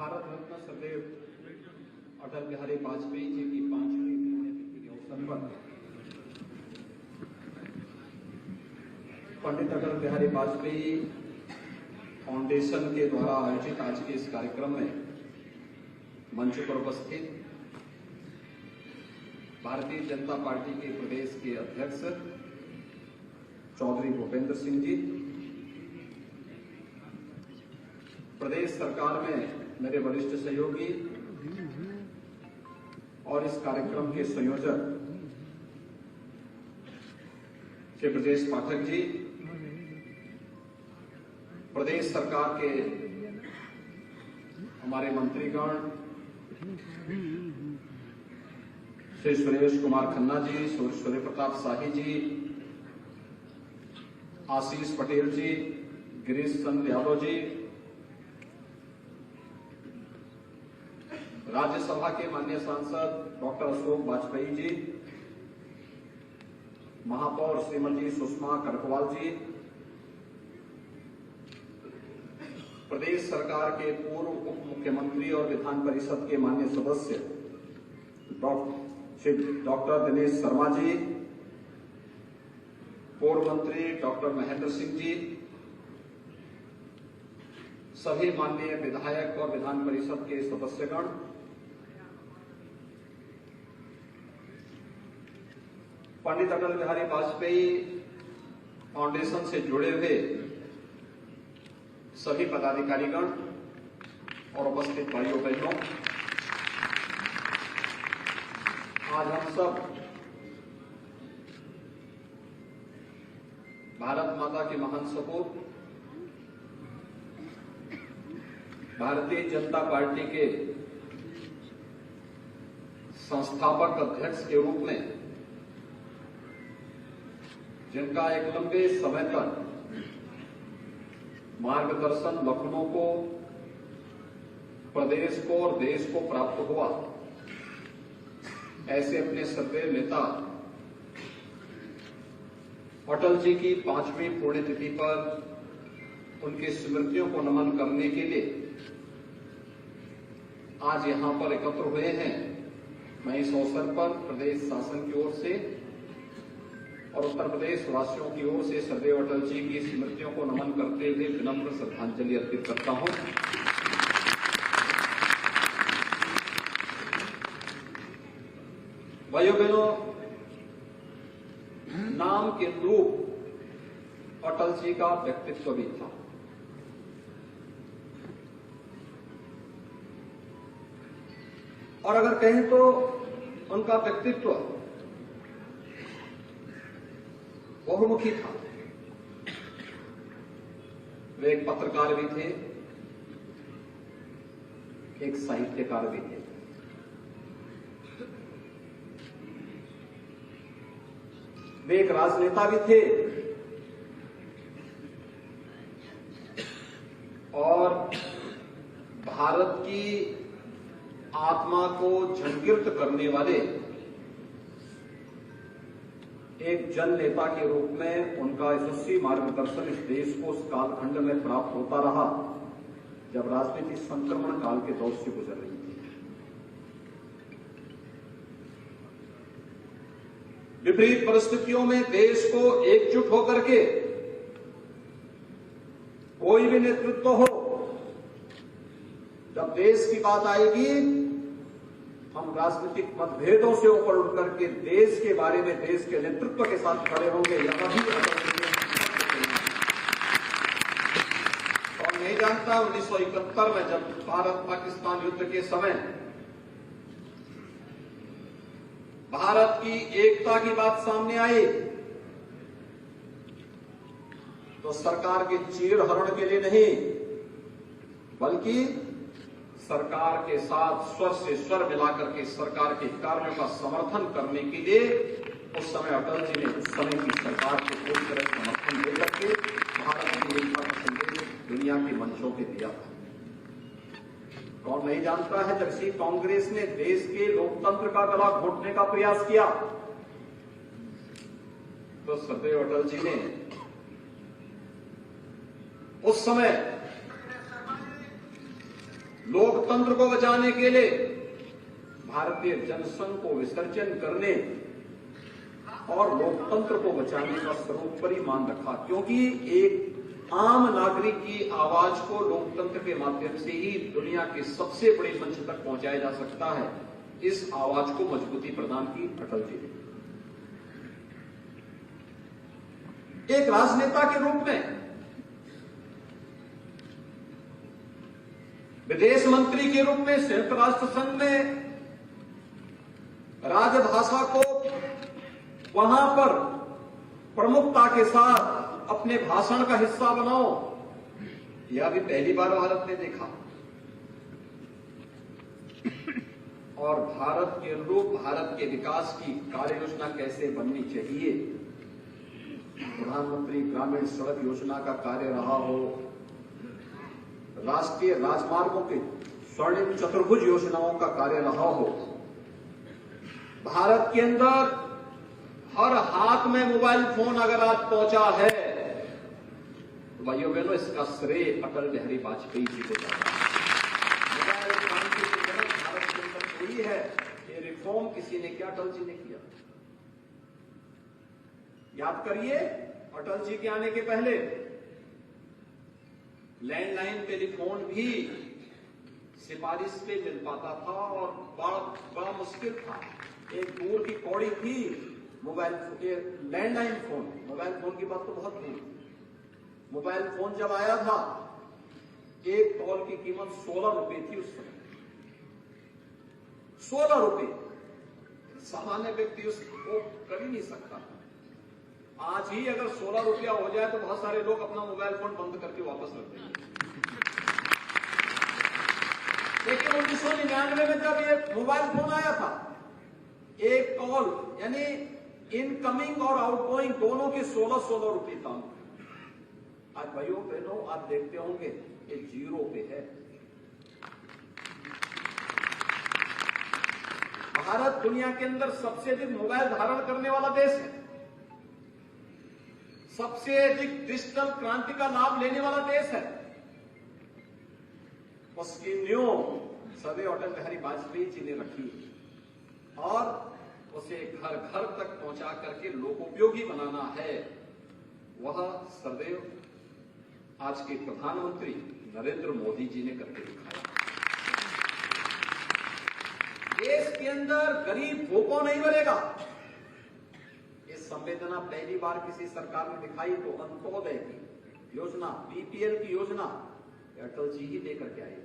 भारत रत्न सदैव अटल बिहारी वाजपेयी जी की 5वीं पुण्यतिथि के अवसर पर पंडित अटल बिहारी वाजपेयी फाउंडेशन के द्वारा आयोजित आज के इस कार्यक्रम में मंच पर उपस्थित भारतीय जनता पार्टी के प्रदेश के अध्यक्ष चौधरी भूपेंद्र सिंह जी, प्रदेश सरकार में मेरे वरिष्ठ सहयोगी और इस कार्यक्रम के संयोजक श्री ब्रजेश पाठक जी, प्रदेश सरकार के हमारे मंत्रीगण श्री सुरेश कुमार खन्ना जी, सूर्य प्रताप शाही जी, आशीष पटेल जी, गिरीश चंद्र यादव जी, राज्यसभा के माननीय सांसद डॉक्टर अशोक वाजपेयी जी, महापौर श्रीमती सुषमा करकवाल जी, प्रदेश सरकार के पूर्व उप मुख्यमंत्री और विधान परिषद के माननीय सदस्य श्री डॉक्टर दिनेश शर्मा जी, पूर्व मंत्री डॉक्टर महेंद्र सिंह जी, सभी माननीय विधायक और विधान परिषद के सदस्यगण, पंडित अटल बिहारी वाजपेयी फाउंडेशन से जुड़े हुए सभी पदाधिकारीगण और उपस्थित भाइयों बहनों, आज हम सब भारत माता के महान सपूत भारतीय जनता पार्टी के संस्थापक अध्यक्ष के रूप में, जिनका एक लंबे समय तक मार्गदर्शन लखनऊ को, प्रदेश को और देश को प्राप्त हुआ, ऐसे अपने श्रद्धेय नेता अटल जी की 5वीं पुण्यतिथि पर उनकी स्मृतियों को नमन करने के लिए आज यहां पर एकत्र हुए हैं। मैं इस अवसर पर प्रदेश शासन की ओर से और उत्तर प्रदेश वासियों की ओर से सदैव अटल जी की स्मृतियों को नमन करते हुए विनम्र श्रद्धांजलि अर्पित करता हूं। भाइयों बहनों, नाम के अनुरूप अटल जी का व्यक्तित्व भी था। और अगर कहें तो उनका व्यक्तित्व बहुमुखी था। वे एक पत्रकार भी थे, एक साहित्यकार भी थे। वे एक राजनेता भी थे और भारत की आत्मा को झंकृत करने वाले एक जन नेता के रूप में उनका यशस्वी मार्गदर्शन इस देश को उस कालखंड में प्राप्त होता रहा जब राजनीति संक्रमण काल के दौर से गुजर रही थी। विपरीत परिस्थितियों में देश को एकजुट होकर के कोई भी नेतृत्व हो, जब देश की बात आएगी, हम राजनीतिक मतभेदों से ऊपर उठ करके देश के बारे में, देश के नेतृत्व के साथ खड़े होंगे। यह भी और नहीं जानता 1971 में जब भारत पाकिस्तान युद्ध के समय भारत की एकता की बात सामने आई तो सरकार के चीरहरण के लिए नहीं, बल्कि सरकार के साथ स्वर से स्वर मिलाकर के सरकार के कार्यों का समर्थन करने के लिए उस समय अटल जी ने उस समय की सरकार को पूरी तरह समर्थन दे करके भारत की एकता का संदेश दुनिया के मंचों पे दिया था। कौन नहीं जानता है, जब इसी कांग्रेस ने देश के लोकतंत्र का गला घोटने का प्रयास किया तो सदैव अटल जी ने उस समय लोकतंत्र को बचाने के लिए भारतीय जनसंघ को विसर्जन करने और लोकतंत्र को बचाने का सर्वोपरि मान रखा, क्योंकि एक आम नागरिक की आवाज को लोकतंत्र के माध्यम से ही दुनिया के सबसे बड़े मंच तक पहुंचाया जा सकता है। इस आवाज को मजबूती प्रदान की अटल जी ने। एक राजनेता के रूप में, विदेश मंत्री के रूप में संयुक्त राष्ट्र संघ में राजभाषा को वहां पर प्रमुखता के साथ अपने भाषण का हिस्सा बनाओ, यह भी पहली बार भारत ने देखा। और भारत के अनुरूप भारत के विकास की कार्य योजना कैसे बननी चाहिए, प्रधानमंत्री ग्रामीण सड़क योजना का कार्य रहा हो, राष्ट्रीय राजमार्गों के स्वर्णिम चतुर्भुज योजनाओं का कार्य रहा हो, भारत के अंदर हर हाथ में मोबाइल फोन अगर आज पहुंचा है तो भाइयों बहनों इसका श्रेय अटल बिहारी वाजपेयी जी को जाता है। मोबाइल क्रांति की जनक भारत के अंदर हुई है, ये रिफॉर्म किसी ने किया, अटल जी ने किया। याद करिए, अटल जी के आने के पहले लैंडलाइन टेलीफोन भी सिफारिश पे मिल पाता था और बड़ा मुश्किल था। एक दूर की कौड़ी थी mobile landline phone, mobile phone की बात तो बहुत दूर। मोबाइल फोन जब आया था, एक कॉल की कीमत 16 रुपए थी उस समय। 16 रुपए सामान्य व्यक्ति उसको कर ही नहीं सकता। आज ही अगर 16 रुपया हो जाए तो बहुत सारे लोग अपना मोबाइल फोन बंद करके वापस रख देंगे। लेकिन 1999 में जब ये मोबाइल फोन आया था, एक कॉल यानी इनकमिंग और आउटगोइंग दोनों के 16 रुपए था। आज भाइयों बहनों आप देखते होंगे ये 0 पे है। भारत दुनिया के अंदर सबसे अधिक मोबाइल धारण करने वाला देश है, सबसे अधिक डिजिटल क्रांति का लाभ लेने वाला देश है। उसकी नींव सदैव अटल बिहारी वाजपेयी जी ने रखी और उसे घर घर तक पहुंचा करके लोकोपयोगी बनाना है। वह सदैव आज के प्रधानमंत्री नरेंद्र मोदी जी ने करके दिखाया। देश के अंदर गरीब भूखों नहीं मरेगा। ये संवेदना पहली बार किसी सरकार ने दिखाई तो अंत्योदय की योजना, बीपीएल की योजना अटल जी ही लेकर के आए।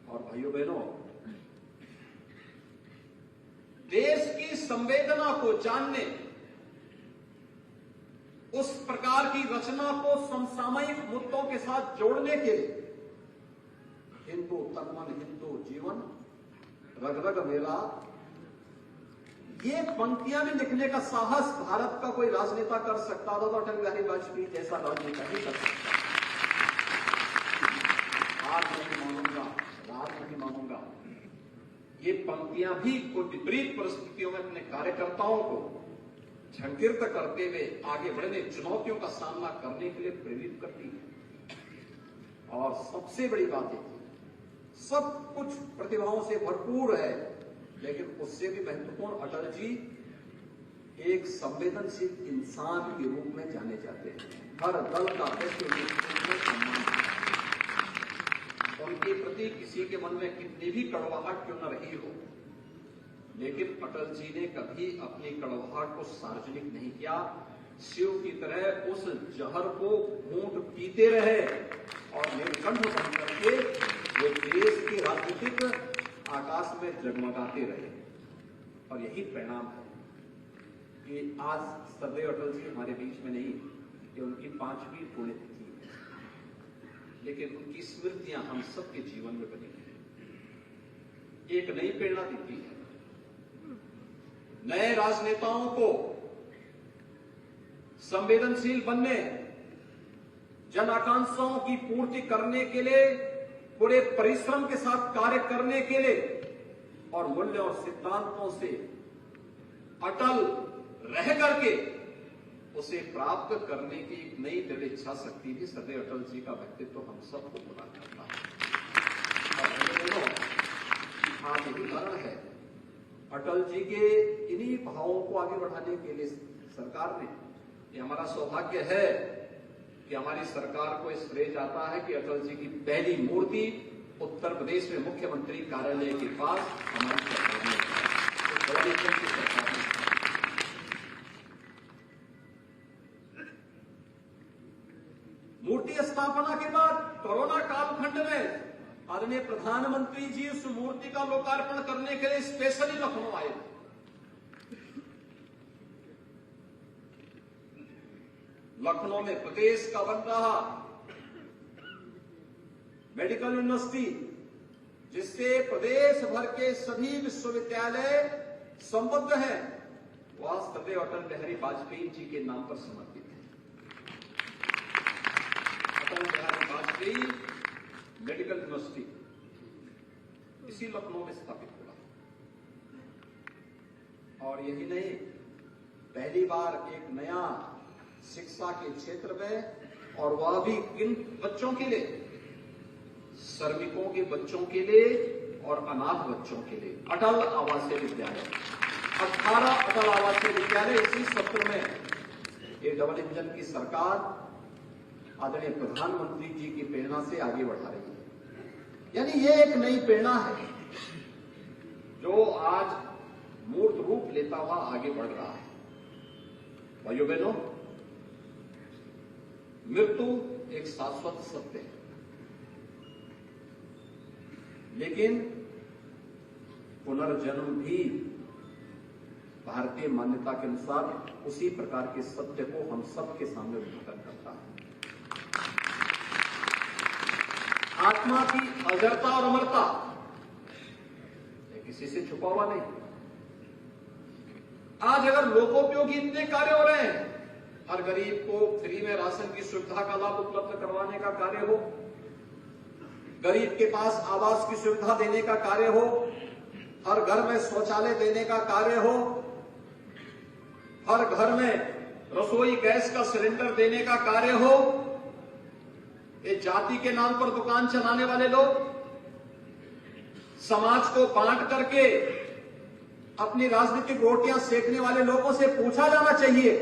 और भाइयों बहनों, देश की संवेदना को जानने, उस प्रकार की रचना को समसामयिक मुद्दों के साथ जोड़ने के लिए हिंदू तन मन हिंदू जीवन रग रग मेरा, ये पंक्तियां भी लिखने का साहस भारत का कोई राजनेता कर सकता था तो अटल बिहारी वाजपेयी जैसा राजनेता ही कर सकता। आज नहीं मानूंगा, रात नहीं मानूंगा, ये पंक्तियां भी कोई विपरीत परिस्थितियों में अपने कार्यकर्ताओं को झंकित करते हुए आगे बढ़ने, चुनौतियों का सामना करने के लिए प्रेरित करती है। और सबसे बड़ी बात है, सब कुछ प्रतिभाओं से भरपूर है, लेकिन उससे भी महत्वपूर्ण अटल जी एक संवेदनशील इंसान के रूप में जाने जाते हैं। हर दल का सम्मान, उनके प्रति किसी के मन में कितनी भी कड़वाहट क्यों न रही हो, लेकिन अटल जी ने कभी अपनी कड़वाहट को सार्वजनिक नहीं किया। शिव की तरह उस जहर को घूंट पीते रहे और नीलकंठ बन करके वो देश के राजनीतिक आकाश में जगमगाते रहे। और यही परिणाम है कि आज सदैव अटल जी हमारे बीच में नहीं, ये उनकी 5वीं पुण्यतिथि है, लेकिन उनकी स्मृतियां हम सबके जीवन में बनी है। एक नई प्रेरणा देती है, नए राजनेताओं को संवेदनशील बनने, जन आकांक्षाओं की पूर्ति करने के लिए पूरे परिश्रम के साथ कार्य करने के लिए और मूल्य और सिद्धांतों से अटल रह करके उसे प्राप्त करने की एक नई दृढ़ इच्छा शक्ति भी सदैव अटल जी का व्यक्तित्व हम सबको प्रदान करता है। आज यही कारण है अटल जी के इन्हीं भावों को आगे बढ़ाने के लिए सरकार ने, ये हमारा सौभाग्य है कि हमारी सरकार को इस श्रेय जाता है कि अटल जी की पहली मूर्ति उत्तर प्रदेश में मुख्यमंत्री कार्यालय के पास हमारी सरकार ने की सरकार ने। मूर्ति स्थापना के बाद कोरोना कालखंड में आदरणीय प्रधानमंत्री जी उस मूर्ति का लोकार्पण करने के लिए स्पेशली लखनऊ आए। लखनऊ में प्रदेश का बन रहा मेडिकल यूनिवर्सिटी, जिससे प्रदेश भर के सभी विश्वविद्यालय संबद्ध हैं, वह सदैव अटल बिहारी वाजपेयी जी के नाम पर समर्पित है। अटल बिहारी वाजपेयी मेडिकल यूनिवर्सिटी इसी लखनऊ में स्थापित हुआ। और यही नहीं, पहली बार एक नया शिक्षा के क्षेत्र में, और वह भी किन बच्चों के लिए, श्रमिकों के बच्चों के लिए और अनाथ बच्चों के लिए, अटल आवासीय विद्यालय। 18 अटल आवासीय विद्यालय इसी सत्र में ये डबल इंजन की सरकार आदरणीय प्रधानमंत्री जी की प्रेरणा से आगे बढ़ा रही है। यानी ये एक नई प्रेरणा है जो आज मूर्त रूप लेता हुआ आगे बढ़ रहा है। भाइयों बहनों, मृत्यु एक शाश्वत सत्य है, लेकिन पुनर्जन्म भी भारतीय मान्यता के अनुसार उसी प्रकार के सत्य को हम सबके सामने उजागर करता है। आत्मा की अजरता और अमरता किसी से छुपा हुआ नहीं। आज अगर लोकोपयोगी इतने कार्य हो रहे हैं, हर गरीब को फ्री में राशन की सुविधा का लाभ उपलब्ध करवाने का कार्य हो, गरीब के पास आवास की सुविधा देने का कार्य हो, हर घर में शौचालय देने का कार्य हो, हर घर में रसोई गैस का सिलेंडर देने का कार्य हो, ये जाति के नाम पर दुकान चलाने वाले लोग समाज को बांट करके अपनी राजनीतिक रोटियां सेकने वाले लोगों से पूछा जाना चाहिए,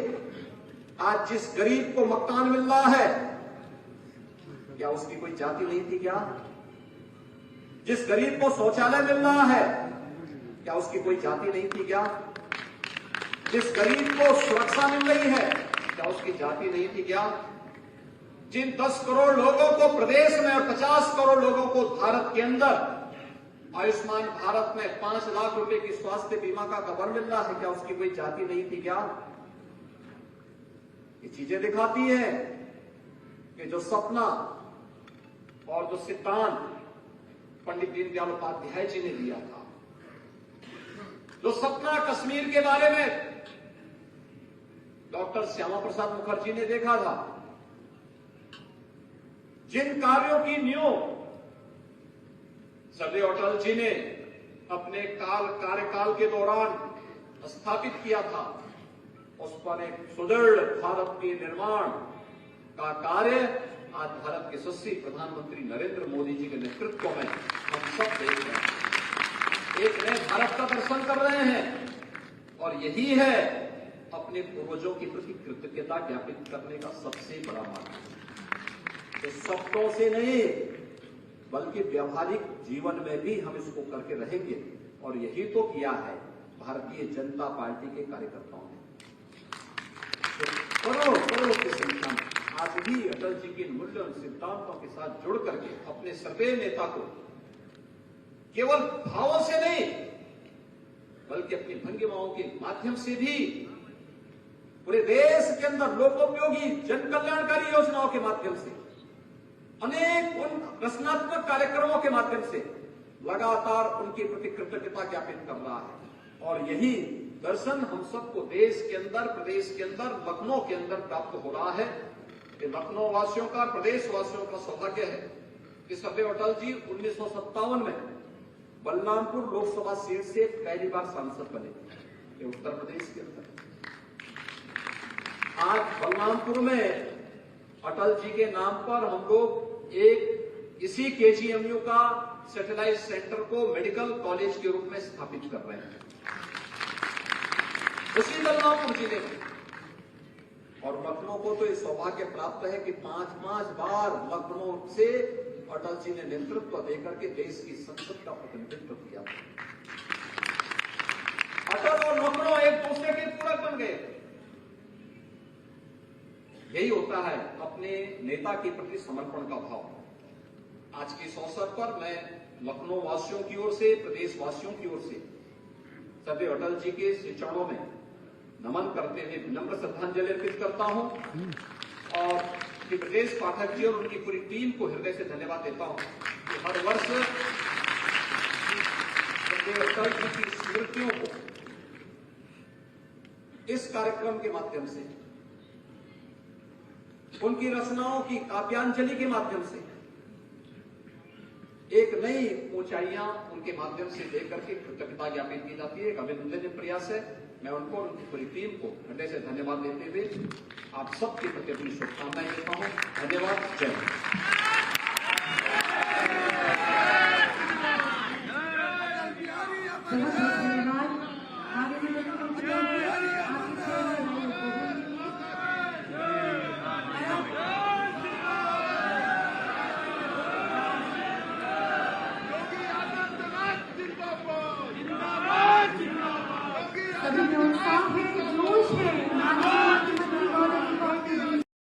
आज जिस गरीब को मकान मिल रहा है, क्या उसकी कोई जाति नहीं थी क्या? जिस गरीब को शौचालय मिल रहा है, क्या उसकी कोई जाति नहीं थी क्या? जिस गरीब को सुरक्षा मिल रही है, क्या उसकी जाति नहीं थी क्या? जिन 10 करोड़ लोगों को प्रदेश में और 50 करोड़ लोगों को भारत के अंदर आयुष्मान भारत में 5 लाख रुपए की स्वास्थ्य बीमा का कवर मिल रहा है, क्या उसकी कोई जाति नहीं थी क्या? ये चीजें दिखाती हैं कि जो सपना और जो सिद्धांत पंडित दीनदयाल उपाध्याय जी ने दिया था, जो सपना कश्मीर के बारे में डॉक्टर श्यामा प्रसाद मुखर्जी ने देखा था, जिन कार्यों की नींव सदैव अटल जी ने अपने कार्यकाल के दौरान स्थापित किया था, उस पर एक सुदृढ़ भारत के निर्माण का कार्य आज भारत के यशस्वी प्रधानमंत्री नरेंद्र मोदी जी के नेतृत्व में हम सब देख रहे हैं। एक नए भारत का दर्शन कर रहे हैं, और यही है अपने पूर्वजों के प्रति कृतज्ञता ज्ञापित करने का सबसे बड़ा माध्यम। तो शब्दों से नहीं बल्कि व्यवहारिक जीवन में भी हम इसको करके रहेंगे, और यही तो किया है भारतीय जनता पार्टी के कार्यकर्ताओं ने। तो करोड़ों की संख्या में आज भी अटल जी के मूल्य और सिद्धांतों के साथ जुड़ करके अपने सर्वे नेता को केवल भावों से नहीं बल्कि अपनी भंगिमाओं के माध्यम से भी पूरे देश के अंदर लोकोपयोगी जन कल्याणकारी योजनाओं के माध्यम से, अनेक उन रचनात्मक कार्यक्रमों के माध्यम से लगातार उनके प्रति कृतज्ञता ज्ञापित कर रहा है। और यही दर्शन हम सबको देश के अंदर, प्रदेश के अंदर, लखनऊ के अंदर प्राप्त हो रहा है। कि लखनऊ वासियों का, प्रदेश वासियों का सौभाग्य है कि सदैव अटल जी 1957 में बलरामपुर लोकसभा सीट से पहली बार सांसद बने, उत्तर प्रदेश के अंदर। आज बलरामपुर में अटल जी के नाम पर हम लोग एक इसी केजीएमयू का सैटेलाइट सेंटर को मेडिकल कॉलेज के रूप में स्थापित कर रहे हैं उसी बलरामपुर जिले में। और लखनऊ को तो ये सौभाग्य प्राप्त है कि 5-5 बार लखनऊ से अटल जी ने नेतृत्व देकर के देश की संसद का प्रतिनिधित्व किया। अटल और लखनऊ एक दूसरे के पूरक बन गए। यही होता है अपने नेता के प्रति समर्पण का भाव। आज के इस अवसर पर मैं लखनऊ वासियों की ओर से, प्रदेश वासियों की ओर से सदैव अटल जी के श्री चरणों में नमन करते हुए विनम्र श्रद्धांजलि अर्पित करता हूं और श्री ब्रजेश पाठक जी और उनकी पूरी टीम को हृदय से धन्यवाद देता हूं कि हर वर्ष अटल जी की स्मृतियों को इस कार्यक्रम के माध्यम से, उनकी रचनाओं की काव्यांजलि के माध्यम से एक नई ऊंचाइयां उनके माध्यम से देकर के कृतज्ञता ज्ञापित की जाती है। एक अभिनंदनीय प्रयास है। मैं उनको और उनकी पूरी टीम को हृदय से धन्यवाद देते हुए आप सबके प्रति अपनी शुभकामनाएं देता हूं। धन्यवाद। जय हिंद। बहुत धन्यवाद।